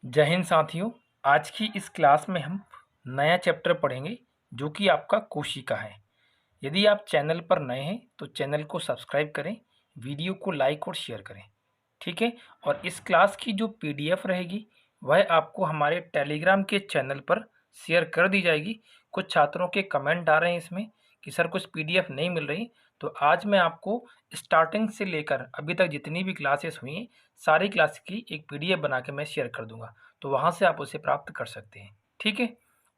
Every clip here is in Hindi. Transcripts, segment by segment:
जय हिंद साथियों। आज की इस क्लास में हम नया चैप्टर पढ़ेंगे जो कि आपका कोशिका है। यदि आप चैनल पर नए हैं तो चैनल को सब्सक्राइब करें, वीडियो को लाइक और शेयर करें, ठीक है। और इस क्लास की जो पीडीएफ रहेगी वह आपको हमारे टेलीग्राम के चैनल पर शेयर कर दी जाएगी। कुछ छात्रों के कमेंट आ रहे हैं इसमें कि सर कुछ पीडीएफ नहीं मिल रही, तो आज मैं आपको स्टार्टिंग से लेकर अभी तक जितनी भी क्लासेस हुई हैं सारी क्लास की एक पीडीएफ बना के मैं शेयर कर दूंगा, तो वहाँ से आप उसे प्राप्त कर सकते हैं, ठीक है।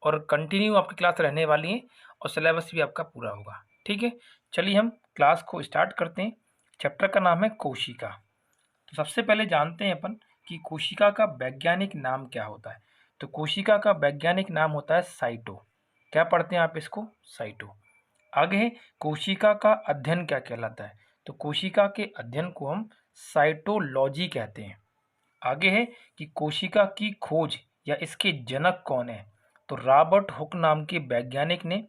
और कंटिन्यू आपकी क्लास रहने वाली है और सिलेबस भी आपका पूरा होगा, ठीक है। चलिए हम क्लास को स्टार्ट करते हैं। चैप्टर का नाम है कोशिका। तो सबसे पहले जानते हैं अपन कि कोशिका का वैज्ञानिक नाम क्या होता है। तो कोशिका का वैज्ञानिक नाम होता है साइटो। क्या पढ़ते हैं आप इसको? साइटो। आगे है कोशिका का अध्ययन क्या कहलाता है। तो कोशिका के अध्ययन को हम साइटोलॉजी कहते हैं। आगे है कि कोशिका की खोज या इसके जनक कौन है। तो रॉबर्ट हुक नाम के वैज्ञानिक ने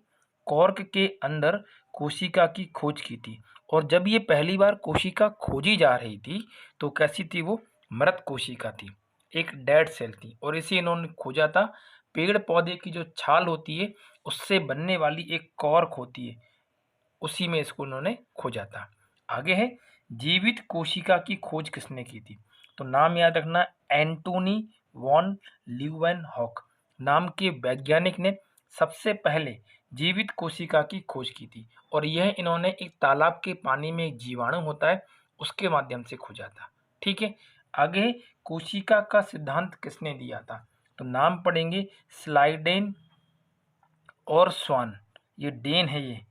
कॉर्क के अंदर कोशिका की खोज की थी। और जब ये पहली बार कोशिका खोजी जा रही थी तो कैसी थी वो? मृत कोशिका थी, एक डेड सेल थी, और इसे इन्होंने खोजा था। पेड़ पौधे की जो छाल होती है उससे बनने वाली एक कॉर्क होती है, उसी में इसको उन्होंने खोजा था। आगे है जीवित कोशिका की खोज किसने की थी। तो नाम याद रखना, एंटोनी वॉन ल्यूवेनहॉक नाम के वैज्ञानिक ने सबसे पहले जीवित कोशिका की खोज की थी। और यह इन्होंने एक तालाब के पानी में एक जीवाणु होता है उसके माध्यम से खोजा था, ठीक है। आगे है कोशिका का सिद्धांत किसने दिया था। तो नाम पढ़ेंगे स्लाइडेन और स्वान। ये डेन है, ये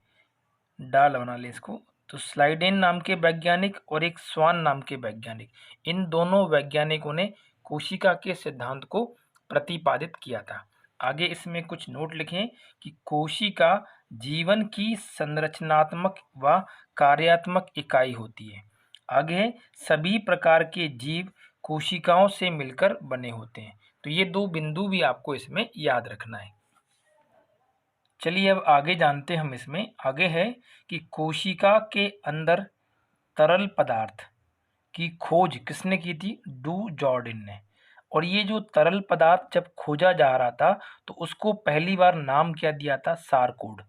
डाल बना ले इसको। तो स्लाइडेन नाम के वैज्ञानिक और एक स्वान नाम के वैज्ञानिक, इन दोनों वैज्ञानिकों ने कोशिका के सिद्धांत को प्रतिपादित किया था। आगे इसमें कुछ नोट लिखें कि कोशिका जीवन की संरचनात्मक व कार्यात्मक इकाई होती है। आगे है सभी प्रकार के जीव कोशिकाओं से मिलकर बने होते हैं। तो ये दो बिंदु भी आपको इसमें याद रखना है। चलिए अब आगे जानते हैं हम। इसमें आगे है कि कोशिका के अंदर तरल पदार्थ की खोज किसने की थी? डू जॉर्डिन ने। और ये जो तरल पदार्थ जब खोजा जा रहा था तो उसको पहली बार नाम क्या दिया था? सारकोड।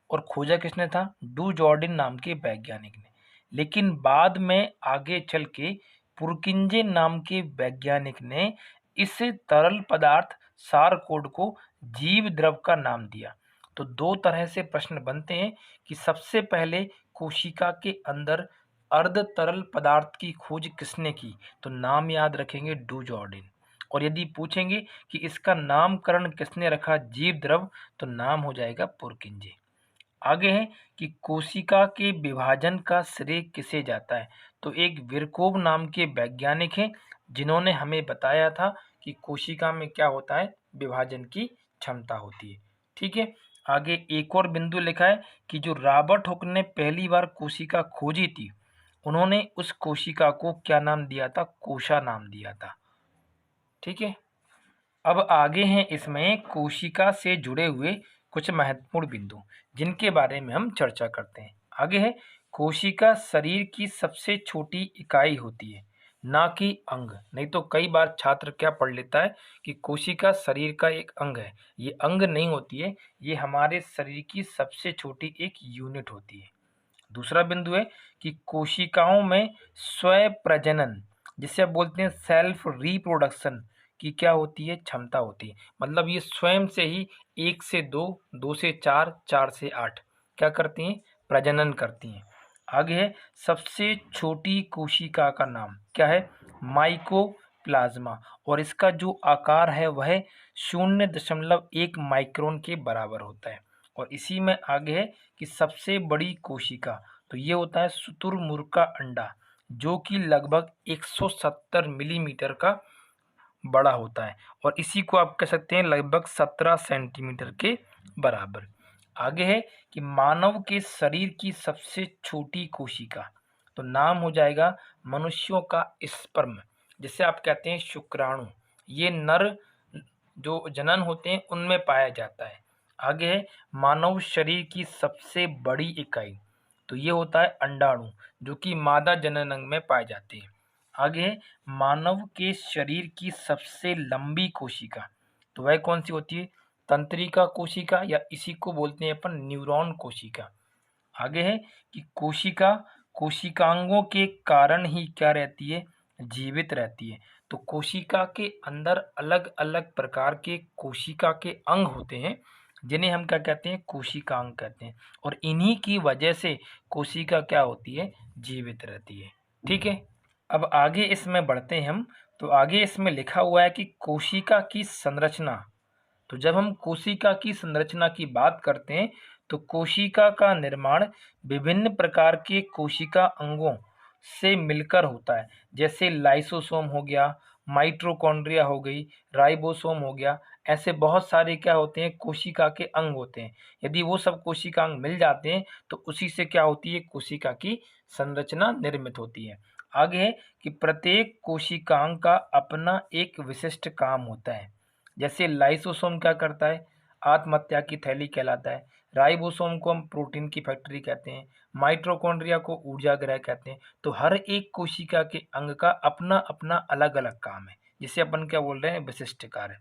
और खोजा किसने था? डू जॉर्डिन नाम के वैज्ञानिक ने। लेकिन बाद में आगे चल के पुरकिंजे नाम के वैज्ञानिक ने इस तरल पदार्थ सारकोड को जीव द्रव का नाम दिया। तो दो तरह से प्रश्न बनते हैं कि सबसे पहले कोशिका के अंदर अर्ध तरल पदार्थ की खोज किसने की। तो नाम याद रखेंगे डू जॉर्डिन। और यदि पूछेंगे कि इसका नामकरण किसने रखा जीव द्रव, तो नाम हो जाएगा पुरकिंजे। आगे है कि कोशिका के विभाजन का श्रेय किसे जाता है। तो एक विरकोव नाम के वैज्ञानिक हैं जिन्होंने हमें बताया था कि कोशिका में क्या होता है? विभाजन की क्षमता होती है, ठीक है। आगे एक और बिंदु लिखा है कि जो रॉबर्ट हुक ने पहली बार कोशिका खोजी थी उन्होंने उस कोशिका को क्या नाम दिया था? कोशा नाम दिया था, ठीक है। अब आगे हैं इसमें कोशिका से जुड़े हुए कुछ महत्वपूर्ण बिंदु जिनके बारे में हम चर्चा करते हैं। आगे है कोशिका शरीर की सबसे छोटी इकाई होती है, ना कि अंग। नहीं तो कई बार छात्र क्या पढ़ लेता है कि कोशिका शरीर का एक अंग है। ये अंग नहीं होती है, ये हमारे शरीर की सबसे छोटी एक यूनिट होती है। दूसरा बिंदु है कि कोशिकाओं में स्व प्रजनन, जिसे आप बोलते हैं सेल्फ रिप्रोडक्शन की क्या होती है? क्षमता होती है। मतलब ये स्वयं से ही 1 से 2, 2 से 4, 4 से 8 क्या करती हैं? प्रजनन करती हैं। आगे है सबसे छोटी कोशिका का नाम क्या है? माइकोप्लाज्मा। और इसका जो आकार है वह 0.1 माइक्रोन के बराबर होता है। और इसी में आगे है कि सबसे बड़ी कोशिका, तो ये होता है शुतुरमुर्ग का अंडा, जो कि लगभग 170 मिलीमीटर का बड़ा होता है। और इसी को आप कह सकते हैं लगभग 17 सेंटीमीटर के बराबर। आगे है कि मानव के शरीर की सबसे छोटी कोशिका, तो नाम हो जाएगा मनुष्यों का स्पर्म, जिसे आप कहते हैं शुक्राणु। ये नर जो जनन होते हैं उनमें पाया जाता है। आगे है मानव शरीर की सबसे बड़ी इकाई, तो ये होता है अंडाणु, जो कि मादा जनन अंग में पाए जाते हैं। आगे है मानव के शरीर की सबसे लंबी कोशिका, तो वह कौन सी होती है? तंत्रिका कोशिका, या इसी को बोलते हैं अपन न्यूरॉन कोशिका। आगे है कि कोशिका कोशिकांगों के कारण ही क्या रहती है? जीवित रहती है। तो कोशिका के अंदर अलग अलग प्रकार के कोशिका के अंग होते हैं, जिन्हें हम क्या कहते हैं? कोशिकांग कहते हैं। और इन्हीं की वजह से कोशिका क्या होती है? जीवित रहती है। ठीक है, अब आगे इसमें बढ़ते हैं हम। तो आगे इसमें लिखा हुआ है कि कोशिका की संरचना। तो जब हम कोशिका की संरचना की बात करते हैं तो कोशिका का निर्माण विभिन्न प्रकार के कोशिका अंगों से मिलकर होता है, जैसे लाइसोसोम हो गया, माइटोकॉन्ड्रिया हो गई, राइबोसोम हो गया। ऐसे बहुत सारे क्या होते हैं? कोशिका के अंग होते हैं। यदि वो सब कोशिका अंग मिल जाते हैं तो उसी से क्या होती है? कोशिका की संरचना निर्मित होती है। आगे है कि प्रत्येक कोशिकांग का अपना एक विशिष्ट काम होता है। जैसे लाइसोसोम क्या करता है? आत्महत्या की थैली कहलाता है। राइबोसोम को हम प्रोटीन की फैक्ट्री कहते हैं। माइटोकॉन्ड्रिया को ऊर्जा गृह कहते हैं। तो हर एक कोशिका के अंग का अपना अपना अलग अलग काम है, जिसे अपन क्या बोल रहे हैं? विशिष्ट कार्य।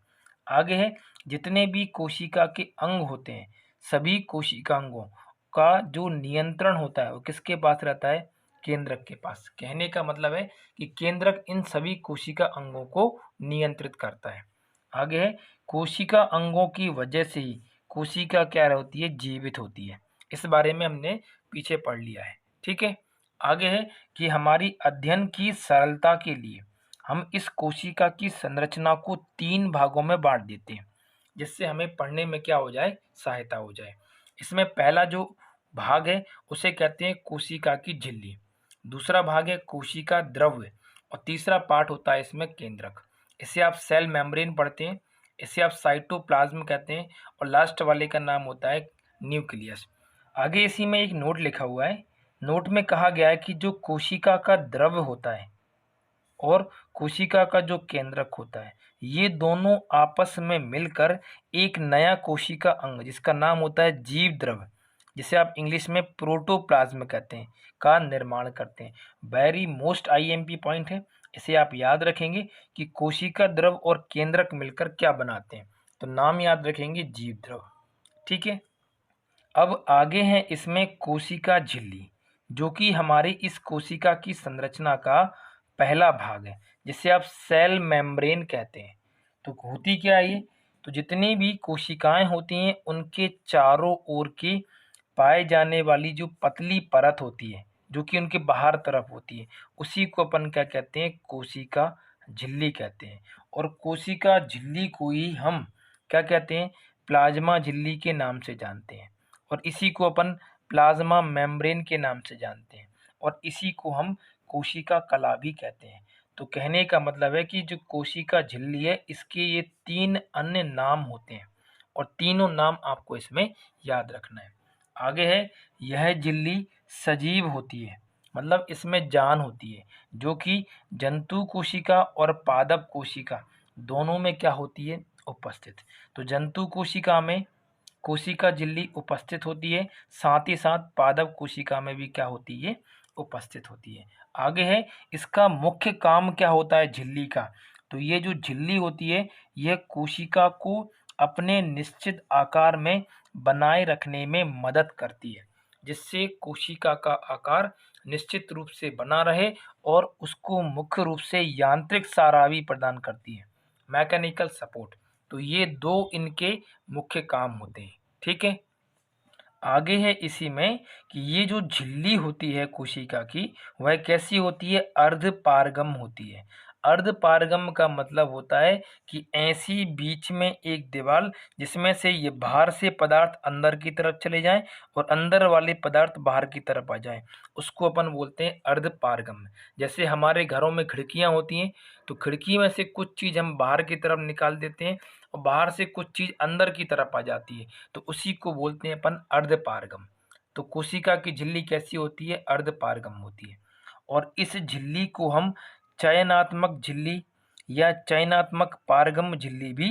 आगे है जितने भी कोशिका के अंग होते हैं, सभी कोशिकांगों का जो नियंत्रण होता है वो किसके पास रहता है? केंद्रक के पास। कहने का मतलब है कि केंद्रक इन सभी कोशिका अंगों को नियंत्रित करता है। आगे है कोशिका अंगों की वजह से ही कोशिका क्या होती है? जीवित होती है। इस बारे में हमने पीछे पढ़ लिया है। ठीक है, आगे है कि हमारी अध्ययन की सरलता के लिए हम इस कोशिका की संरचना को 3 भागों में बांट देते हैं, जिससे हमें पढ़ने में क्या हो जाए? सहायता हो जाए। इसमें पहला जो भाग है उसे कहते हैं कोशिका की झिल्ली, दूसरा भाग है कोशिका द्रव्य, और तीसरा पार्ट होता है इसमें केंद्रक। इसे आप सेल मेम्ब्रेन पढ़ते हैं, इसे आप साइटोप्लाज्म कहते हैं, और लास्ट वाले का नाम होता है न्यूक्लियस। आगे इसी में एक नोट लिखा हुआ है। नोट में कहा गया है कि जो कोशिका का द्रव्य होता है और कोशिका का जो केंद्रक होता है, ये दोनों आपस में मिलकर एक नया कोशिका अंग, जिसका नाम होता है जीव द्रव्य, जिसे आप इंग्लिश में प्रोटोप्लाज्म कहते हैं, का निर्माण करते हैं। वेरी मोस्ट आईएमपी पॉइंट है, इसे आप याद रखेंगे कि कोशिका द्रव और केंद्रक मिलकर क्या बनाते हैं। तो नाम याद रखेंगे जीव द्रव। ठीक है, अब आगे है इसमें कोशिका झिल्ली, जो कि हमारी इस कोशिका की संरचना का पहला भाग है, जिसे आप सेल मेम्ब्रेन कहते हैं। तो होती क्या है ये? तो जितनी भी कोशिकाएं होती हैं उनके चारों ओर की पाए जाने वाली जो पतली परत होती है, जो कि उनके बाहर तरफ होती है, उसी को अपन क्या कहते हैं? कोशिका झिल्ली कहते हैं। और कोशिका झिल्ली को ही हम क्या कहते हैं? प्लाज्मा झिल्ली के नाम से जानते हैं, और इसी को अपन प्लाज्मा मेम्ब्रेन के नाम से जानते हैं, और इसी को हम कोशिका कला भी कहते हैं। तो कहने का मतलब है कि जो कोशिका झिल्ली है, इसके ये 3 अन्य नाम होते हैं, और तीनों नाम आपको इसमें याद रखना है। आगे है यह झिल्ली सजीव होती है, मतलब इसमें जान होती है, जो कि जंतु कोशिका और पादप कोशिका दोनों में क्या होती है? उपस्थित। तो जंतु कोशिका में कोशिका झिल्ली उपस्थित होती है, साथ ही साथ पादप कोशिका में भी क्या होती है? उपस्थित होती है। आगे है इसका मुख्य काम क्या होता है झिल्ली का? तो ये जो झिल्ली होती है, यह कोशिका को अपने निश्चित आकार में बनाए रखने में मदद करती है, जिससे कोशिका का आकार निश्चित रूप से बना रहे और उसको मुख्य रूप से यांत्रिक सहारा भी प्रदान करती है, मैकेनिकल सपोर्ट। तो ये 2 इनके मुख्य काम होते हैं। ठीक है, आगे है इसी में कि ये जो झिल्ली होती है कोशिका की, वह कैसी होती है? अर्धपारगम होती है। अर्धपारगम का मतलब होता है कि ऐसी बीच में एक दीवार जिसमें से ये बाहर से पदार्थ अंदर की तरफ चले जाएं और अंदर वाले पदार्थ बाहर की तरफ आ जाएं, उसको अपन बोलते हैं अर्धपारगम। जैसे हमारे घरों में खिड़कियां होती हैं, तो खिड़की में से कुछ चीज़ हम बाहर की तरफ निकाल देते हैं और बाहर से कुछ चीज़ अंदर की तरफ आ जाती है, तो उसी को बोलते हैं अपन अर्धपारगम। तो कोशिका की झिल्ली कैसी होती है? अर्धपारगम होती है। और इस झिल्ली को हम चयनात्मक झिल्ली या चयनात्मक पारगम झिल्ली भी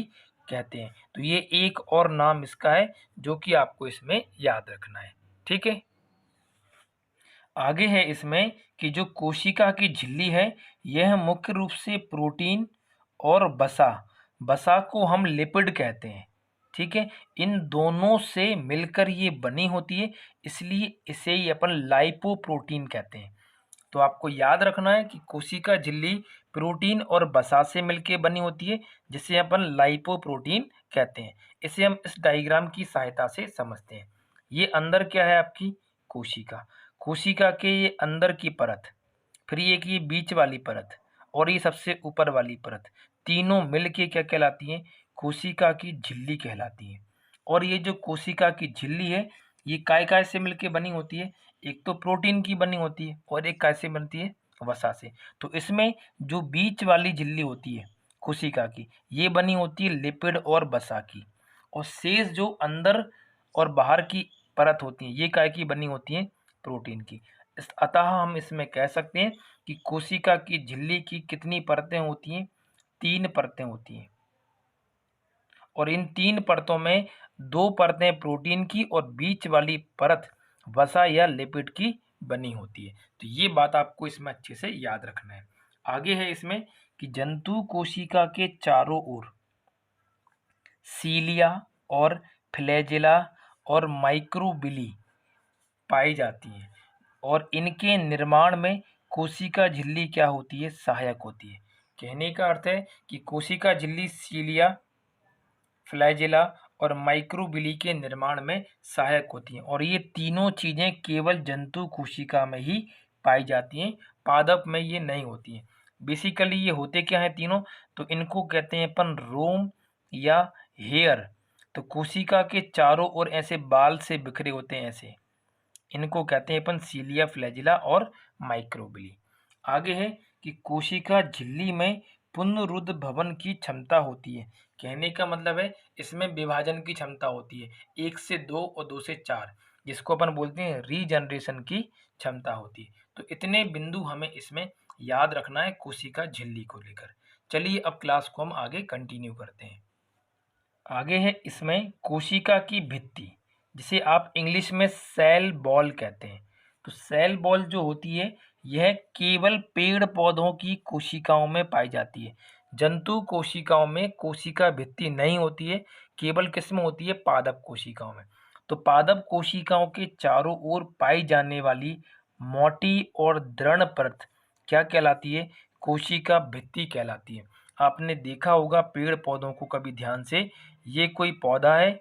कहते हैं। तो ये एक और नाम इसका है, जो कि आपको इसमें याद रखना है। ठीक है, आगे है इसमें कि जो कोशिका की झिल्ली है यह मुख्य रूप से प्रोटीन और वसा को हम लिपिड कहते हैं। ठीक है, इन दोनों से मिलकर ये बनी होती है, इसलिए इसे ही अपन लाइपोप्रोटीन कहते हैं। तो आपको याद रखना है कि कोशिका झिल्ली प्रोटीन और वसा से मिलकर बनी होती है, जिसे अपन लाइपोप्रोटीन कहते हैं। इसे हम इस डायग्राम की सहायता से समझते हैं। ये अंदर क्या है आपकी कोशिका, कोशिका के ये अंदर की परत, फिर एक ये बीच वाली परत और ये सबसे ऊपर वाली परत, तीनों मिलके क्या कहलाती हैं, कोशिका की झिल्ली कहलाती है। और ये जो कोशिका की झिल्ली है ये काय काय से मिलके बनी होती है, एक तो प्रोटीन की बनी होती है और एक काय से बनती है, वसा से। तो इसमें जो बीच वाली झिल्ली होती है कोशिका की ये बनी होती है लिपिड और वसा की, और शेष जो अंदर और बाहर की परत होती है ये काय की बनी होती है, प्रोटीन की। अतः हम इसमें कह सकते हैं कि कोशिका की झिल्ली की कितनी परतें होती हैं, 3 परतें होती हैं। और इन 3 परतों में 2 परतें प्रोटीन की और बीच वाली परत वसा या लिपिड की बनी होती है। तो ये बात आपको इसमें अच्छे से याद रखना है। आगे है इसमें कि जंतु कोशिका के चारों ओर सीलिया और फ्लैजेला और माइक्रोबिली पाई जाती हैं, और इनके निर्माण में कोशिका झिल्ली क्या होती है, सहायक होती है। कहने का अर्थ है कि कोशिका झिल्ली सीलिया, फ्लैजेला और माइक्रोबिली के निर्माण में सहायक होती हैं, और ये तीनों चीजें केवल जंतु कोशिका में ही पाई जाती हैं, पादप में ये नहीं होती हैं। बेसिकली ये होते क्या हैं तीनों, तो इनको कहते हैं अपन रोम या हेयर। तो कोशिका के चारों ओर ऐसे बाल से बिखरे होते हैं, ऐसे इनको कहते हैं अपन सीलिया, फ्लैजिला और माइक्रोबिली। आगे है कि कोशिका झिल्ली में पुनरुद्ध भवन की क्षमता होती है। कहने का मतलब है इसमें विभाजन की क्षमता होती है, 1 से 2 और 2 से 4, जिसको अपन बोलते हैं रीजनरेशन की क्षमता होती है। तो इतने बिंदु हमें इसमें याद रखना है कोशिका झिल्ली को लेकर। चलिए अब क्लास को हम आगे कंटिन्यू करते हैं। आगे है इसमें कोशिका की भित्ति, जिसे आप इंग्लिश में सेल बॉल कहते हैं। तो सेल बॉल जो होती है यह केवल पेड़ पौधों की कोशिकाओं में पाई जाती है। जंतु कोशिकाओं में कोशिका भित्ति नहीं होती है, केवल किस में होती है, पादप कोशिकाओं में। तो पादप कोशिकाओं के चारों ओर पाई जाने वाली मोटी और दृढ़ परत क्या कहलाती है, कोशिका भित्ति कहलाती है। आपने देखा होगा पेड़ पौधों को कभी ध्यान से, ये कोई पौधा है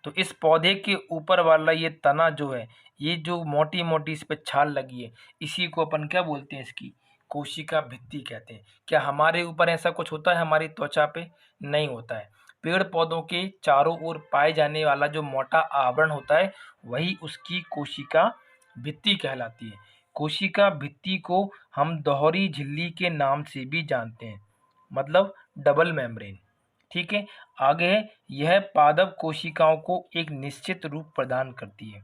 तो इस पौधे के ऊपर वाला ये तना जो है, ये जो मोटी मोटी इस पे छाल लगी है, इसी को अपन क्या बोलते हैं, इसकी कोशिका भित्ति कहते हैं। क्या हमारे ऊपर ऐसा कुछ होता है हमारी त्वचा पे? नहीं होता है। पेड़ पौधों के चारों ओर पाए जाने वाला जो मोटा आवरण होता है वही उसकी कोशिका भित्ति कहलाती है। कोशिका भित्ति को हम दोहरी झिल्ली के नाम से भी जानते हैं, मतलब डबल मेम्ब्रेन। ठीक है, आगे है यह पादप कोशिकाओं को एक निश्चित रूप प्रदान करती है।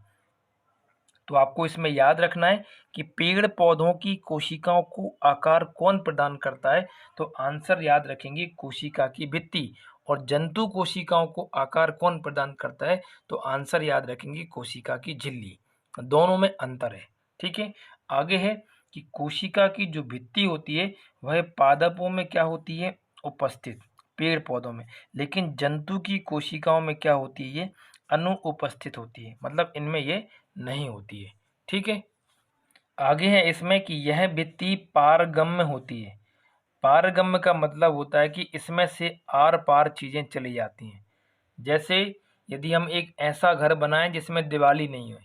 तो आपको इसमें याद रखना है कि पेड़ पौधों की कोशिकाओं को आकार कौन प्रदान करता है, तो आंसर याद रखेंगे कोशिका की भित्ति। और जंतु कोशिकाओं को आकार कौन प्रदान करता है, तो आंसर याद रखेंगे कोशिका की झिल्ली। दोनों में अंतर है। ठीक है, आगे है कि कोशिका की जो भित्ति होती है वह पादपों में क्या होती है, उपस्थित, पेड़ पौधों में। लेकिन जंतु की कोशिकाओं में क्या होती है, ये अनुपस्थित होती है, मतलब इनमें ये नहीं होती है। ठीक है, आगे है इसमें कि यह भित्ति पारगम्य होती है। पारगम्य का मतलब होता है कि इसमें से आर पार चीजें चली जाती हैं। जैसे यदि हम एक ऐसा घर बनाएं जिसमें दिवाली नहीं है,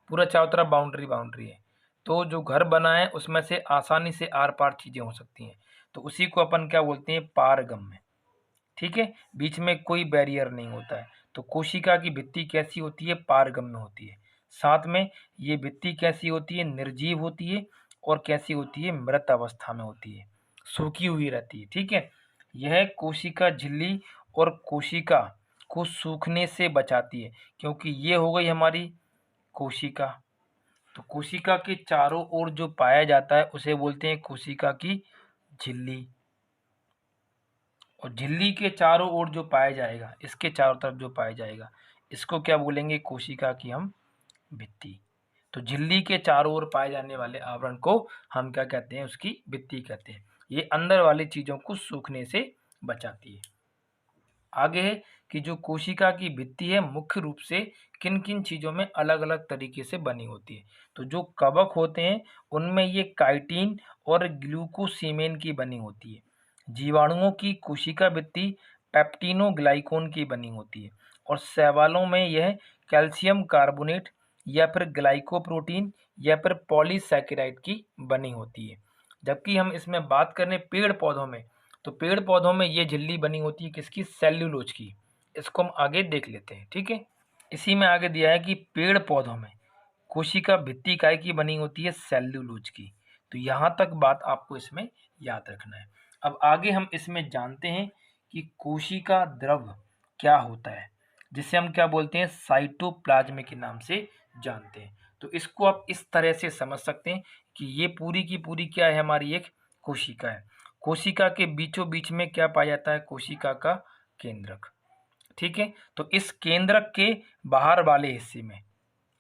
पूरा चारों तरफ बाउंड्री बाउंड्री है, तो जो घर बना है उसमें से आसानी से आर पार चीजें हो सकती हैं, तो उसी को अपन क्या बोलते हैं, पारगम्य। ठीक है, बीच में कोई बैरियर नहीं होता है। तो कोशिका की भित्ति कैसी होती है, पारगम्य होती है। साथ में ये भित्ति कैसी होती है, निर्जीव होती है, और कैसी होती है, मृत अवस्था में होती है, सूखी हुई रहती है। ठीक है, यह कोशिका झिल्ली और कोशिका को सूखने से बचाती है, क्योंकि ये हो गई हमारी कोशिका। तो कोशिका के चारों ओर जो पाया जाता है उसे बोलते हैं कोशिका की झिल्ली, और झिल्ली के चारों ओर जो पाया जाएगा, इसके चारों तरफ जो पाया जाएगा, इसको क्या बोलेंगे, कोशिका की हम भित्ति। तो झिल्ली के चारों ओर पाए जाने वाले आवरण को हम क्या कहते हैं, उसकी भित्ति कहते हैं। ये अंदर वाली चीज़ों को सूखने से बचाती है। आगे है कि जो कोशिका की भित्ति है मुख्य रूप से किन किन चीज़ों में अलग अलग तरीके से बनी होती है। तो जो कवक होते हैं उनमें ये काइटिन और ग्लूकोसीमेन की बनी होती है। जीवाणुओं की कोशिका भित्ति पेप्टिनोग्लाइकोन की बनी होती है और शैवालों में यह कैल्शियम कार्बोनेट या फिर ग्लाइकोप्रोटीन या फिर पॉलीसैकेराइड की बनी होती है। जबकि हम इसमें बात करें पेड़ पौधों में, तो पेड़ पौधों में ये झिल्ली बनी होती है किसकी, सेल्यूलोज की। इसको हम आगे देख लेते हैं, ठीक है। इसी में आगे दिया है कि पेड़ पौधों में कोशिका भित्ति काय की बनी होती है, सेल्यूलोज की। तो यहाँ तक बात आपको इसमें याद रखना है। अब आगे हम इसमें जानते हैं कि कोशिका द्रव क्या होता है, जिसे हम क्या बोलते हैं, साइटोप्लाज्म के नाम से जानते हैं। तो इसको आप इस तरह से समझ सकते हैं कि ये पूरी की पूरी क्या है, हमारी एक कोशिका है। कोशिका के बीचों बीच में क्या पाया जाता है, कोशिका का केंद्रक, ठीक है। तो इस केंद्रक के बाहर वाले हिस्से में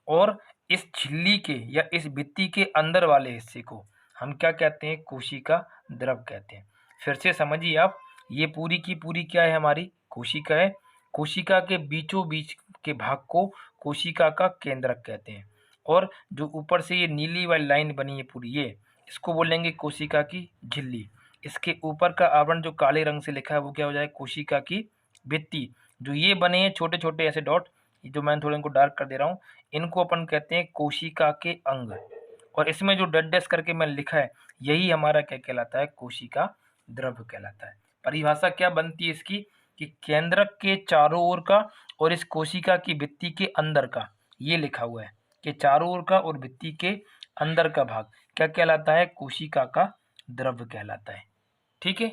और इस झिल्ली के या इस भित्ति के अंदर वाले हिस्से को हम क्या कहते हैं, कोशिका द्रव कहते हैं। फिर से समझिए आप, ये पूरी की पूरी क्या है, हमारी कोशिका है। कोशिका के बीचों बीच के भाग को कोशिका का केंद्रक कहते हैं और जो ऊपर से ये नीली वाली लाइन बनी है पूरी, ये इसको बोलेंगे कोशिका की झिल्ली। इसके ऊपर का आवरण जो काले रंग से लिखा है वो क्या हो जाए, कोशिका की भित्ति। जो ये बने हैं छोटे छोटे ऐसे डॉट, जो मैं थोड़ा इनको डार्क कर दे रहा हूँ, इनको अपन कहते हैं कोशिका के अंग। और इसमें जो डैश डैश करके मैंने लिखा है यही हमारा क्या कहलाता है, कोशिका द्रव कहलाता है। परिभाषा क्या बनती है इसकी कि केंद्रक के चारों ओर का और इस कोशिका की भित्ति के अंदर का, ये लिखा हुआ है कि चारों ओर का और भित्ति के अंदर का भाग क्या कहलाता है, कोशिका का द्रव कहलाता है, ठीक है।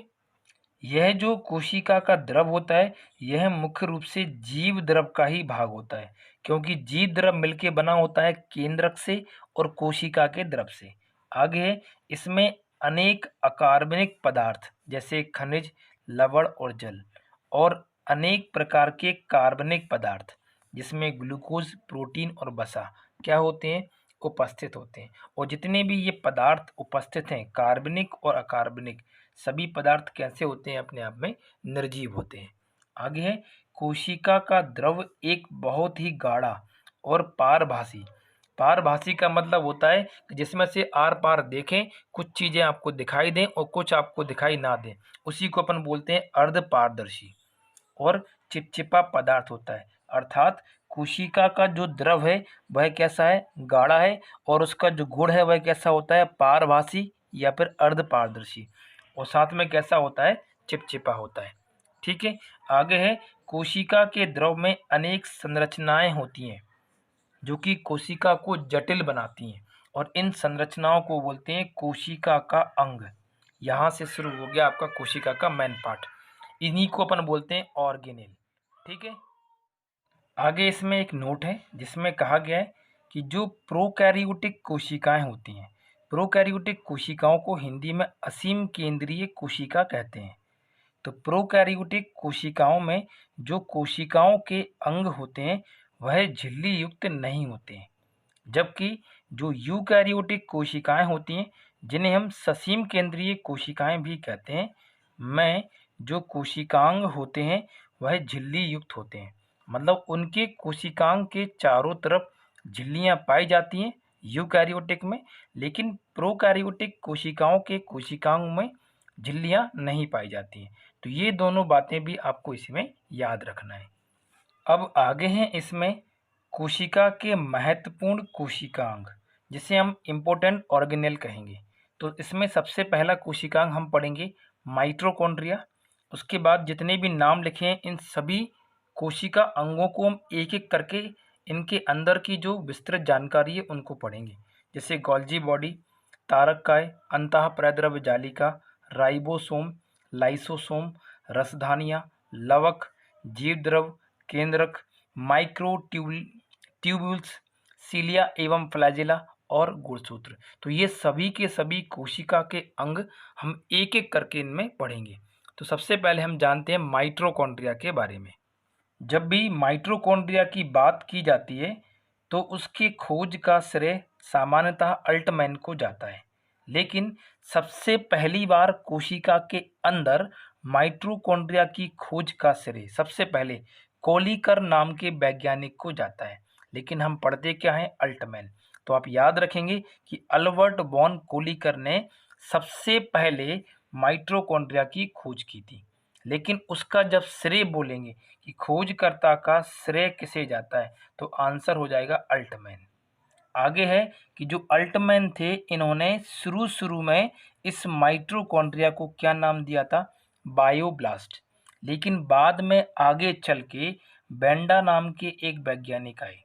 यह जो कोशिका का द्रव होता है यह मुख्य रूप से जीव द्रव का ही भाग होता है, क्योंकि जीव द्रव मिलके बना होता है केंद्रक से और कोशिका के द्रव से। आगे है, इसमें अनेक अकार्बनिक पदार्थ जैसे खनिज, लवण और जल और अनेक प्रकार के कार्बनिक पदार्थ जिसमें ग्लूकोज, प्रोटीन और वसा क्या होते हैं, उपस्थित होते हैं। और जितने भी ये पदार्थ उपस्थित हैं, कार्बनिक और अकार्बनिक, सभी पदार्थ कैसे होते हैं, अपने आप में निर्जीव होते हैं। आगे है, कोशिका का द्रव एक बहुत ही गाढ़ा और पारभासी, पारभासी का मतलब होता है कि जिसमें से आर पार देखें कुछ चीज़ें आपको दिखाई दें और कुछ आपको दिखाई ना दें, उसी को अपन बोलते हैं अर्ध पारदर्शी। और चिपचिपा पदार्थ होता है, अर्थात कोशिका का जो द्रव है वह कैसा है, गाढ़ा है, और उसका जो गुण है वह कैसा होता है, पारभासी या फिर अर्ध पारदर्शी, और साथ में कैसा होता है, चिपचिपा होता है, ठीक है। आगे है, कोशिका के द्रव में अनेक संरचनाएं होती हैं जो कि कोशिका को जटिल बनाती हैं और इन संरचनाओं को बोलते हैं कोशिका का अंग। यहाँ से शुरू हो गया आपका कोशिका का मेन पार्ट, इन्हीं को अपन बोलते हैं ऑर्गेनेल, ठीक है। आगे इसमें एक नोट है जिसमें कहा गया है कि जो प्रोकैरियोटिक कोशिकाएं होती हैं, प्रोकैरियोटिक कोशिकाओं को हिंदी में असीम केंद्रीय कोशिका कहते हैं। तो प्रोकैरियोटिक कोशिकाओं में जो कोशिकाओं के अंग होते हैं वह झिल्ली युक्त नहीं होते हैं, जबकि जो यूकैरियोटिक कोशिकाएं होती हैं जिन्हें हम ससीम केंद्रीय कोशिकाएं भी कहते हैं, में जो कोशिकांग होते हैं वह झिल्ली युक्त होते हैं। मतलब उनके कोशिकांग के चारों तरफ झिल्लियां पाई जाती हैं यूकैरियोटिक में, लेकिन प्रोकैरियोटिक कोशिकाओं के कोशिकांग में झिल्लियां नहीं पाई जाती हैं। तो ये दोनों बातें भी आपको इसमें याद रखना है। अब आगे हैं इसमें कोशिका के महत्वपूर्ण कोशिकांग, जिसे हम इम्पोर्टेंट ऑर्गेनेल कहेंगे। तो इसमें सबसे पहला कोशिकांग हम पढ़ेंगे माइटोकॉन्ड्रिया। उसके बाद जितने भी नाम लिखे हैं इन सभी कोशिका अंगों को हम एक एक करके इनके अंदर की जो विस्तृत जानकारी है उनको पढ़ेंगे, जैसे गोल्जी बॉडी, तारककाय, अंतः प्रद्रव्य जालिका, राइबोसोम, लाइसोसोम, रसधानियाँ, लवक, जीवद्रव, केंद्रक, ट्यूब्यूल्स, सीलिया एवं फ्लैजेला और गुणसूत्र। तो ये सभी के सभी कोशिका के अंग हम एक एक करके इनमें पढ़ेंगे। तो सबसे पहले हम जानते हैं माइटोकॉन्ड्रिया के बारे में। जब भी माइटोकॉन्ड्रिया की बात की जाती है तो उसकी खोज का श्रेय सामान्यतः अल्टमैन को जाता है, लेकिन सबसे पहली बार कोशिका के अंदर माइटोकॉन्ड्रिया की खोज का श्रेय सबसे पहले कोलिकर नाम के वैज्ञानिक को जाता है, लेकिन हम पढ़ते क्या हैं, अल्टमैन। तो आप याद रखेंगे कि अल्बर्ट वॉन कोलिकर ने सबसे पहले माइटोकॉन्ड्रिया की खोज की थी, लेकिन उसका जब श्रेय बोलेंगे कि खोजकर्ता का श्रेय किसे जाता है, तो आंसर हो जाएगा अल्टमैन। आगे है कि जो अल्टमैन थे, इन्होंने शुरू में इस माइटोकॉन्ड्रिया को क्या नाम दिया था, बायोब्लास्ट। लेकिन बाद में आगे चल के बेंडा नाम के एक वैज्ञानिक आए,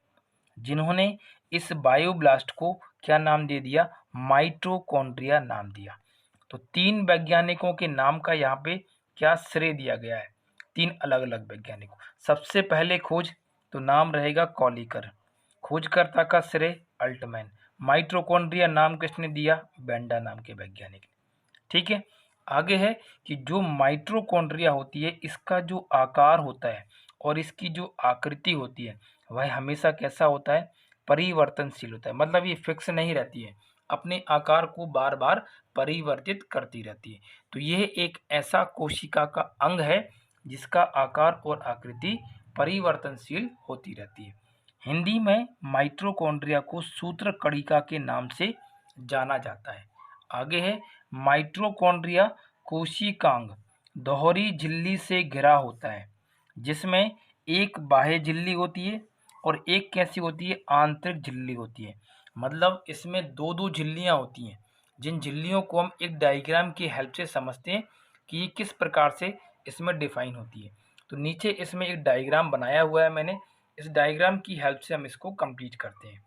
जिन्होंने इस बायोब्लास्ट को क्या नाम दे दिया, माइटोकॉन्ड्रिया नाम दिया। तो 3 वैज्ञानिकों के नाम का यहाँ पे क्या श्रेय दिया गया है, 3 अलग अलग वैज्ञानिकों। सबसे पहले खोज तो नाम रहेगा कॉलिकर, खोजकर्ता का श्रेय अल्टमैन, माइटोकॉन्ड्रिया नाम किसने दिया, बेंडा नाम के वैज्ञानिक ने। ठीक है, आगे है कि जो माइटोकॉन्ड्रिया होती है, इसका जो आकार होता है और इसकी जो आकृति होती है, वह हमेशा कैसा होता है, परिवर्तनशील होता है। मतलब ये फिक्स नहीं रहती है, अपने आकार को बार बार परिवर्तित करती रहती है। तो यह एक ऐसा कोशिका का अंग है जिसका आकार और आकृति परिवर्तनशील होती रहती है। हिंदी में माइटोकॉन्ड्रिया को सूत्रकणिका के नाम से जाना जाता है। आगे है माइटोकॉन्ड्रिया कोशिकांग दोहरी झिल्ली से घिरा होता है, जिसमें एक बाह्य झिल्ली होती है और एक कैसी होती है, आंतरिक झिल्ली होती है। मतलब इसमें दो दो झिल्लियां होती हैं, जिन झिल्लियों को हम एक डायग्राम की हेल्प से समझते हैं कि ये किस प्रकार से इसमें डिफाइन होती है। तो नीचे इसमें एक डायग्राम बनाया हुआ है मैंने, इस डायग्राम की हेल्प से हम इसको कंप्लीट करते हैं।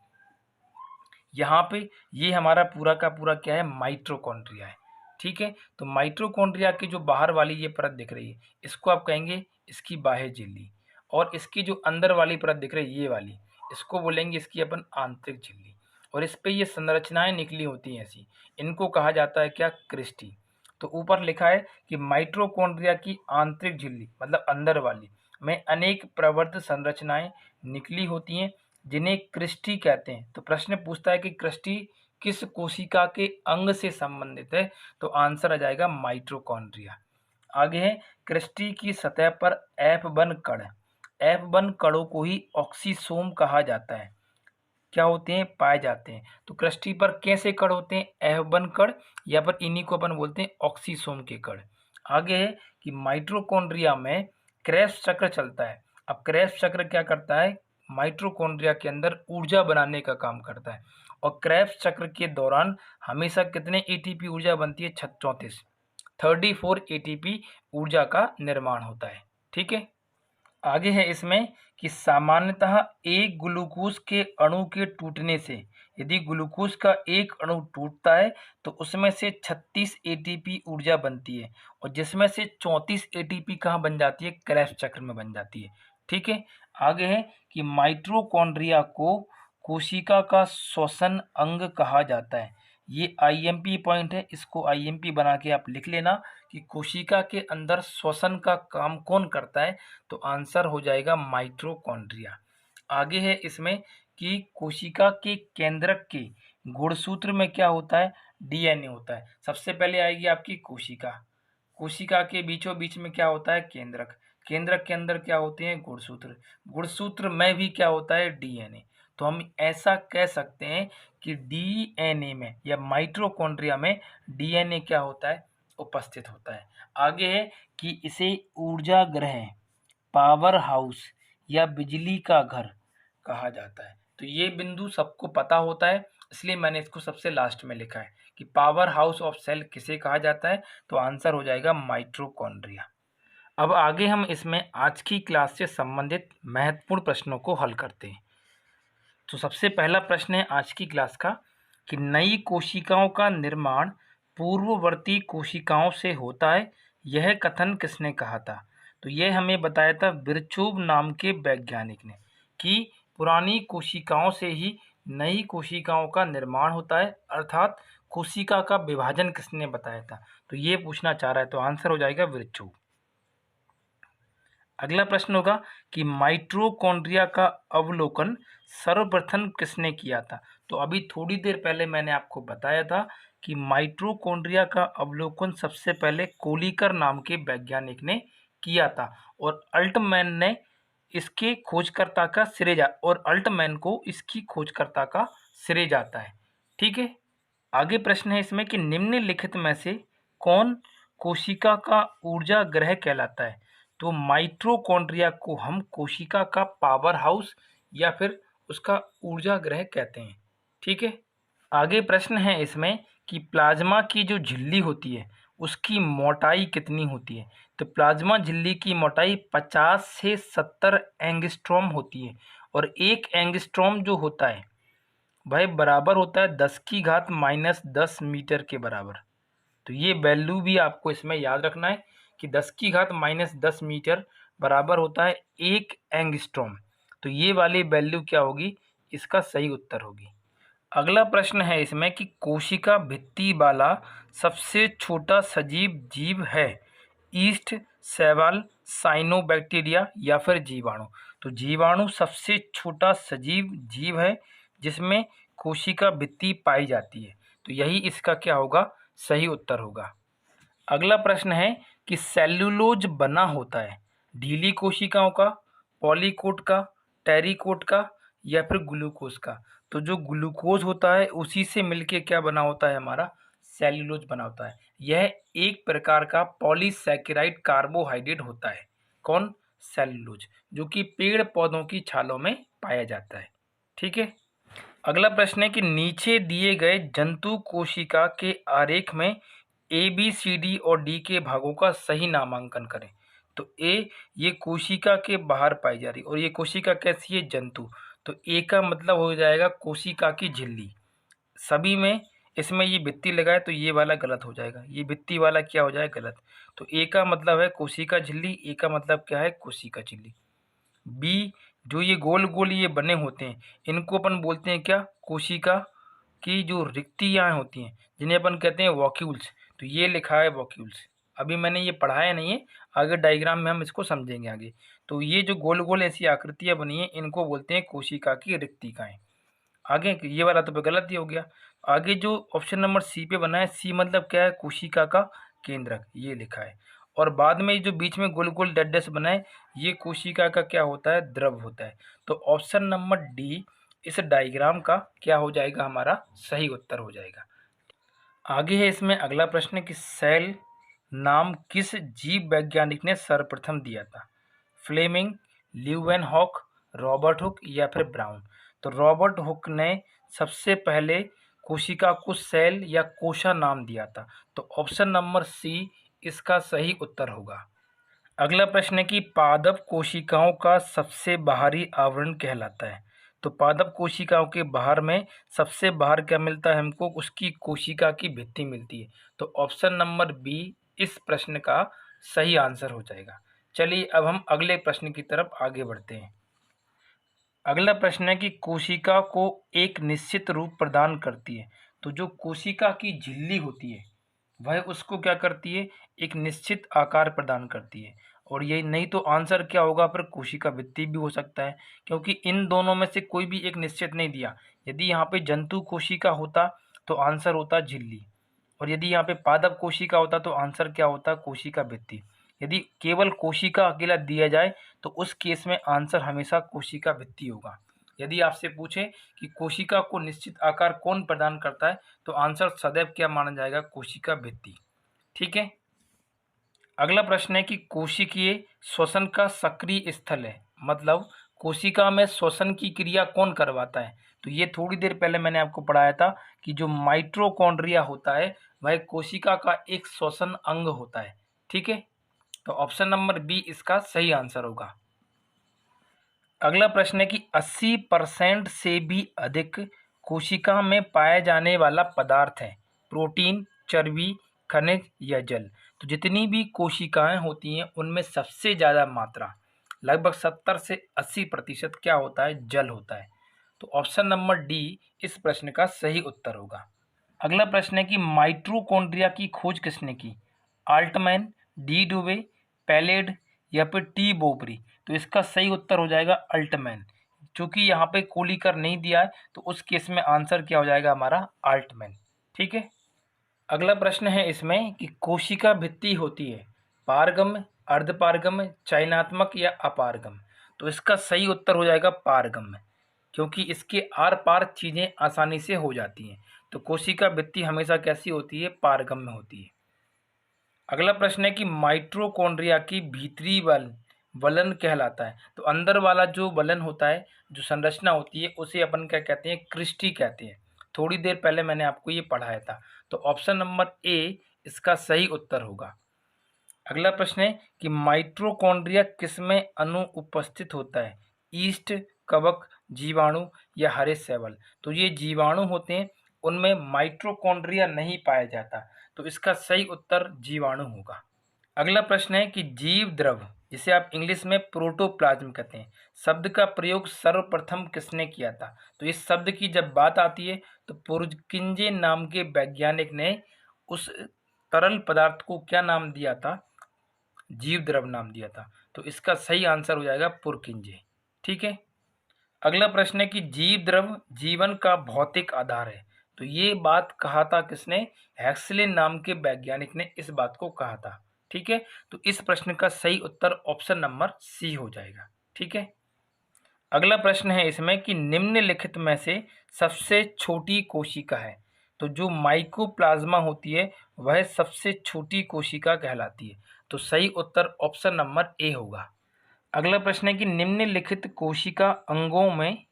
यहाँ पे ये हमारा पूरा का पूरा क्या है, माइटोकॉन्ड्रिया है। ठीक है, तो माइटोकॉन्ड्रिया की जो बाहर वाली ये परत दिख रही है, इसको आप कहेंगे इसकी बाह्य झिल्ली, और इसकी जो अंदर वाली परत दिख रही है ये वाली, इसको बोलेंगे इसकी अपन आंतरिक झिल्ली। और इस पे ये संरचनाएं निकली होती हैं ऐसी, इनको कहा जाता है क्या, क्रिस्टी। तो ऊपर लिखा है कि माइटोकॉन्ड्रिया की आंतरिक झिल्ली मतलब अंदर वाली में अनेक प्रवर्त संरचनाएं निकली होती हैं, जिन्हें क्रिस्टी कहते हैं। तो प्रश्न पूछता है कि क्रिस्टी किस कोशिका के अंग से संबंधित है, तो आंसर आ जाएगा माइटोकॉन्ड्रिया। आगे है क्रिस्टी की सतह पर F1 कण, F1 कणों को ही ऑक्सीसोम कहा जाता है, क्या होते हैं, पाए जाते हैं। तो क्रिस्टी पर कैसे कण होते हैं, F1 कण, या पर इन्हीं को अपन बोलते हैं ऑक्सीसोम के कण। आगे है कि माइटोकॉन्ड्रिया में क्रेब्स चक्र चलता है। अब क्रेब्स चक्र क्या करता है, माइटोकॉन्ड्रिया के अंदर ऊर्जा बनाने का काम करता है, और क्रेब्स चक्र के दौरान हमेशा कितने एटीपी ऊर्जा बनती है, 34 एटीपी ऊर्जा का निर्माण होता है। ठीक है, आगे है इसमें कि सामान्यतः एक ग्लूकोज के अणु के टूटने से, यदि ग्लूकोज का एक अणु टूटता है तो उसमें से 36 एटीपी ऊर्जा बनती है, और जिसमें से 34 एटीपी कहाँ बन जाती है, क्रेब्स चक्र में बन जाती है। ठीक है, आगे है कि माइटोकॉन्ड्रिया को कोशिका का श्वसन अंग कहा जाता है। ये आईएमपी पॉइंट है, इसको आईएमपी बना के आप लिख लेना कि कोशिका के अंदर श्वसन का काम कौन करता है, तो आंसर हो जाएगा माइटोकॉन्ड्रिया। आगे है इसमें कि कोशिका के केंद्रक के गुणसूत्र में क्या होता है, डीएनए होता है। सबसे पहले आएगी आपकी कोशिका, कोशिका के बीचों बीच में क्या होता है, केंद्रक, केंद्रक के अंदर क्या होते हैं, गुणसूत्र, गुणसूत्र में भी क्या होता है, डीएनए। तो हम ऐसा कह सकते हैं कि डीएनए में या माइटोकॉन्ड्रिया में डीएनए क्या होता है, उपस्थित होता है। आगे है कि इसे ऊर्जा ग्रह, पावर हाउस या बिजली का घर कहा जाता है। तो ये बिंदु सबको पता होता है, इसलिए मैंने इसको सबसे लास्ट में लिखा है कि पावर हाउस ऑफ सेल किसे कहा जाता है, तो आंसर हो जाएगा माइटोकॉन्ड्रिया। अब आगे हम इसमें आज की क्लास से संबंधित महत्वपूर्ण प्रश्नों को हल करते हैं। तो सबसे पहला प्रश्न है आज की क्लास का कि नई कोशिकाओं का निर्माण पूर्ववर्ती कोशिकाओं से होता है, यह कथन किसने कहा था, तो यह हमें बताया था विर्चोव नाम के वैज्ञानिक ने, कि पुरानी कोशिकाओं से ही नई कोशिकाओं का निर्माण होता है, अर्थात कोशिका का विभाजन किसने बताया था, तो ये पूछना चाह रहा है, तो आंसर हो जाएगा विर्चोव। अगला प्रश्न होगा कि माइटोकॉन्ड्रिया का अवलोकन सर्वप्रथम किसने किया था। तो अभी थोड़ी देर पहले मैंने आपको बताया था कि माइटोकॉन्ड्रिया का अवलोकन सबसे पहले कोलिकर नाम के वैज्ञानिक ने किया था और अल्टमैन ने इसके खोजकर्ता का श्रेय जा और अल्टमैन को इसकी खोजकर्ता का श्रेय जाता है। ठीक है, आगे प्रश्न है इसमें कि निम्नलिखित में से कौन कोशिका का ऊर्जा ग्रह कहलाता है। तो माइटोकॉन्ड्रिया को हम कोशिका का पावर हाउस या फिर उसका ऊर्जा ग्रह कहते हैं। ठीक है, आगे प्रश्न है इसमें कि प्लाज्मा की जो झिल्ली होती है उसकी मोटाई कितनी होती है। तो प्लाज्मा झिल्ली की मोटाई 50 से 70 एंगस्ट्रॉम होती है और एक एंगस्ट्रॉम जो होता है वह बराबर होता है 10⁻⁻10 मीटर के बराबर। तो ये वैल्यू भी आपको इसमें याद रखना है कि 10⁻⁻10 मीटर बराबर होता है एक एंगस्ट्रॉम। तो ये वाली वैल्यू क्या होगी, इसका सही उत्तर होगी। अगला प्रश्न है इसमें कि कोशिका भित्ति वाला सबसे छोटा सजीव जीव है ईस्ट, शैवाल, साइनोबैक्टीरिया या फिर जीवाणु। तो जीवाणु सबसे छोटा सजीव जीव है जिसमें कोशिका भित्ति पाई जाती है। तो यही इसका क्या होगा, सही उत्तर होगा। अगला प्रश्न है कि सेल्यूलोज बना होता है ढीली कोशिकाओं का, पॉलीकोट का, टेरिकोट का या फिर ग्लूकोज का। तो जो ग्लूकोज होता है उसी से मिलके क्या बना होता है, हमारा सेल्यूलोज बना होता है। यह एक प्रकार का पॉलीसैकेराइड कार्बोहाइड्रेट होता है। कौन, सेल्यूलोज, जो कि पेड़ पौधों की छालों में पाया जाता है। ठीक है, अगला प्रश्न है कि नीचे दिए गए जंतु कोशिका के आरेख में ए बी सी डी और डी के भागों का सही नामांकन करें। तो ए, ये कोशिका के बाहर पाई जा रही और ये कोशिका कैसी है, जंतु। तो ए का मतलब हो जाएगा कोशिका की झिल्ली। सभी में इसमें ये भित्ति लगाए तो ये वाला गलत हो जाएगा, ये भित्ति वाला क्या हो जाएगा, गलत। तो ए का मतलब है कोशिका झिल्ली, ए का मतलब क्या है, कोशिका झिल्ली। बी, जो ये गोल गोल ये बने होते हैं इनको अपन बोलते हैं क्या, कोशिका की जो रिक्तियाँ होती हैं जिन्हें अपन कहते हैं वॉक्यूल्स। तो ये लिखा है वॉक्यूल्स, अभी मैंने ये पढ़ाया नहीं है, आगे डायग्राम में हम इसको समझेंगे आगे। तो ये जो गोल गोल ऐसी आकृतियाँ बनी हैं इनको बोलते हैं कोशिका की रिक्तिकाएँ। आगे ये वाला तो गलत ही हो गया। आगे जो ऑप्शन नंबर सी पे बना है, सी मतलब क्या है, कोशिका का केंद्रक, ये लिखा है। और बाद में जो बीच में गोल गोल डैश डैश बना है ये कोशिका का क्या होता है, द्रव होता है। तो ऑप्शन नंबर डी इस डायग्राम का क्या हो जाएगा, हमारा सही उत्तर हो जाएगा। आगे है इसमें अगला प्रश्न कि सेल नाम किस जीव वैज्ञानिक ने सर्वप्रथम दिया था। फ्लेमिंग, ल्यूवेनहॉक, रॉबर्ट हुक या फिर ब्राउन। तो रॉबर्ट हुक ने सबसे पहले कोशिका को सेल या कोशा नाम दिया था। तो ऑप्शन नंबर सी इसका सही उत्तर होगा। अगला प्रश्न है कि पादप कोशिकाओं का सबसे बाहरी आवरण कहलाता है। तो पादप कोशिकाओं के बाहर में सबसे बाहर क्या मिलता है हमको, उसकी कोशिका की भित्ति मिलती है। तो ऑप्शन नंबर बी इस प्रश्न का सही आंसर हो जाएगा। चलिए अब हम अगले प्रश्न की तरफ आगे बढ़ते हैं। अगला प्रश्न है कि कोशिका को एक निश्चित रूप प्रदान करती है। तो जो कोशिका की झिल्ली होती है वह उसको क्या करती है, एक निश्चित आकार प्रदान करती है। और यही नहीं तो आंसर क्या होगा, पर कोशिका भित्ति भी हो सकता है, क्योंकि इन दोनों में से कोई भी एक निश्चित नहीं दिया। यदि यहाँ पे जंतु कोशिका होता तो आंसर होता झिल्ली, और यदि यहाँ पे पादप कोशिका होता तो आंसर क्या होता, कोशिका भित्ति। यदि केवल कोशिका अकेला दिया जाए तो उस केस में आंसर हमेशा कोशिका भित्ति होगा। यदि आपसे पूछे कि कोशिका को निश्चित आकार कौन प्रदान करता है तो आंसर सदैव क्या माना जाएगा, कोशिका भित्ति। ठीक है, अगला प्रश्न है कि कोशिकीय श्वसन का सक्रिय स्थल है, मतलब कोशिका में श्वसन की क्रिया कौन करवाता है। तो ये थोड़ी देर पहले मैंने आपको पढ़ाया था कि जो माइटोकॉन्ड्रिया होता है वह कोशिका का एक श्वसन अंग होता है। ठीक है, तो ऑप्शन नंबर बी इसका सही आंसर होगा। अगला प्रश्न है कि 80% से भी अधिक कोशिका में पाया जाने वाला पदार्थ है प्रोटीन, चर्बी, खनिज या जल। तो जितनी भी कोशिकाएं होती हैं उनमें सबसे ज़्यादा मात्रा लगभग 70 से 80% क्या होता है, जल होता है। तो ऑप्शन नंबर डी इस प्रश्न का सही उत्तर होगा। अगला प्रश्न है कि माइटोकॉन्ड्रिया की खोज किसने की, आल्टमैन, डी डुवे, पैलेड या फिर टी बोबरी? तो इसका सही उत्तर हो जाएगा अल्टमैन। चूंकि यहाँ पे कोलिकर नहीं दिया है तो उस केस में आंसर क्या हो जाएगा हमारा? अल्टमैन। ठीक है। अगला प्रश्न है इसमें कि कोशिका भित्ति होती है पारगम्य, अर्धपारगम्य, चयनात्मक या अपारगम्य? तो इसका सही उत्तर हो जाएगा पारगम्य, क्योंकि इसके आर पार चीजें आसानी से हो जाती हैं। तो कोशिका भित्ति हमेशा कैसी होती है? पारगम्य होती है। अगला प्रश्न है कि माइटोकॉन्ड्रिया की भीतरी वलन कहलाता है। तो अंदर वाला जो वलन होता है, जो संरचना होती है, उसे अपन क्या कहते हैं? क्रिस्टी कहते हैं। थोड़ी देर पहले मैंने आपको ये पढ़ाया था। तो ऑप्शन नंबर ए इसका सही उत्तर होगा। अगला प्रश्न है कि माइटोकॉन्ड्रिया किसमें अनुपस्थित होता है? ईस्ट, कवक, जीवाणु या हरे शैवाल? तो ये जीवाणु होते हैं, उनमें माइटोकॉन्ड्रिया नहीं पाया जाता। तो इसका सही उत्तर जीवाणु होगा। अगला प्रश्न है कि जीव द्रव, जिसे आप इंग्लिश में प्रोटोप्लाज्म कहते हैं, शब्द का प्रयोग सर्वप्रथम किसने किया था? तो इस शब्द की जब बात आती है तो पुरकिंजे नाम के वैज्ञानिक ने उस तरल पदार्थ को क्या नाम दिया था? जीव द्रव नाम दिया था। तो इसका सही आंसर हो जाएगा पुरकिंजे। ठीक है। अगला प्रश्न है कि जीव द्रव जीवन का भौतिक आधार है। तो ये बात कहा था किसने? हैक्सले नाम के वैज्ञानिक ने इस बात को कहा था। ठीक है। तो इस प्रश्न का सही उत्तर ऑप्शन नंबर सी हो जाएगा। ठीक है। अगला प्रश्न है इसमें कि निम्नलिखित में से सबसे छोटी कोशिका है। तो जो माइकोप्लाज्मा होती है वह सबसे छोटी कोशिका कहलाती है। तो सही उत्तर ऑप्शन नंबर ए होगा। अगला प्रश्न है कि निम्नलिखित कोशिका अंगों में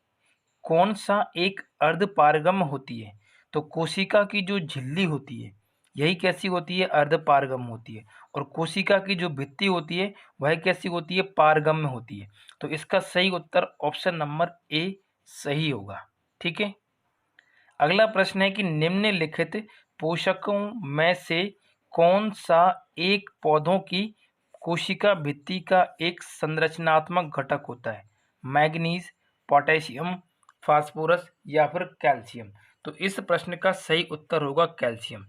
कौन सा एक अर्धपारगम होती है? तो कोशिका की जो झिल्ली होती है यही कैसी होती है? अर्धपारगम होती है। और कोशिका की जो भित्ति होती है वह कैसी होती है? पारगम्य होती है। तो इसका सही उत्तर ऑप्शन नंबर ए सही होगा। ठीक है। अगला प्रश्न है कि निम्नलिखित पोषकों में से कौन सा एक पौधों की कोशिका भित्ति का एक संरचनात्मक घटक होता है? मैग्नीज, पोटेशियम, फास्फोरस या फिर कैल्शियम? तो इस प्रश्न का सही उत्तर होगा कैल्शियम।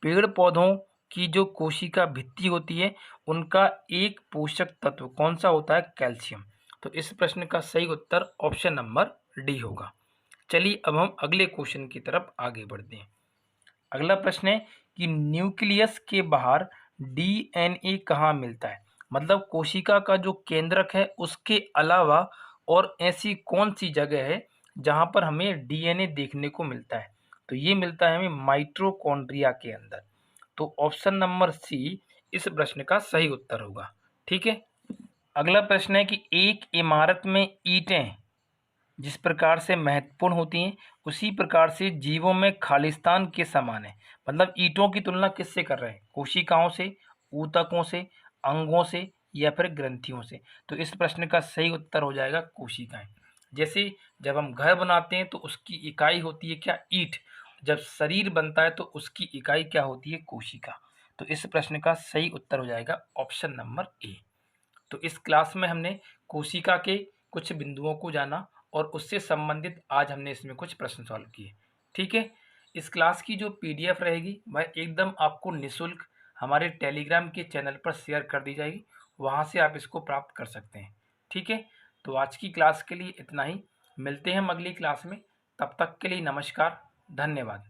पेड़ पौधों की जो कोशिका भित्ति होती है उनका एक पोषक तत्व कौन सा होता है? कैल्शियम। तो इस प्रश्न का सही उत्तर ऑप्शन नंबर डी होगा। चलिए अब हम अगले क्वेश्चन की तरफ आगे बढ़ते हैं। अगला प्रश्न है कि न्यूक्लियस के बाहर डीएनए कहाँ मिलता है? मतलब कोशिका का जो केंद्रक है उसके अलावा और ऐसी कौन सी जगह है जहाँ पर हमें डीएनए देखने को मिलता है? तो ये मिलता है हमें माइटोकॉन्ड्रिया के अंदर। तो ऑप्शन नंबर सी इस प्रश्न का सही उत्तर होगा। ठीक है। अगला प्रश्न है कि एक इमारत में ईंटें जिस प्रकार से महत्वपूर्ण होती हैं उसी प्रकार से जीवों में खालिस्तान के समान है। मतलब ईंटों की तुलना किससे कर रहे हैं? कोशिकाओं से, ऊतकों से, अंगों से या फिर ग्रंथियों से? तो इस प्रश्न का सही उत्तर हो जाएगा कोशिकाएं। जैसे जब हम घर बनाते हैं तो उसकी इकाई होती है क्या? ईंट। जब शरीर बनता है तो उसकी इकाई क्या होती है? कोशिका। तो इस प्रश्न का सही उत्तर हो जाएगा ऑप्शन नंबर ए। तो इस क्लास में हमने कोशिका के कुछ बिंदुओं को जाना और उससे संबंधित आज हमने इसमें कुछ प्रश्न सॉल्व किए। ठीक है। इस क्लास की जो पीडीएफ रहेगी वह एकदम आपको निःशुल्क हमारे टेलीग्राम के चैनल पर शेयर कर दी जाएगी, वहाँ से आप इसको प्राप्त कर सकते हैं। ठीक है। तो आज की क्लास के लिए इतना ही। मिलते हैं हम अगली क्लास में। तब तक के लिए नमस्कार, धन्यवाद।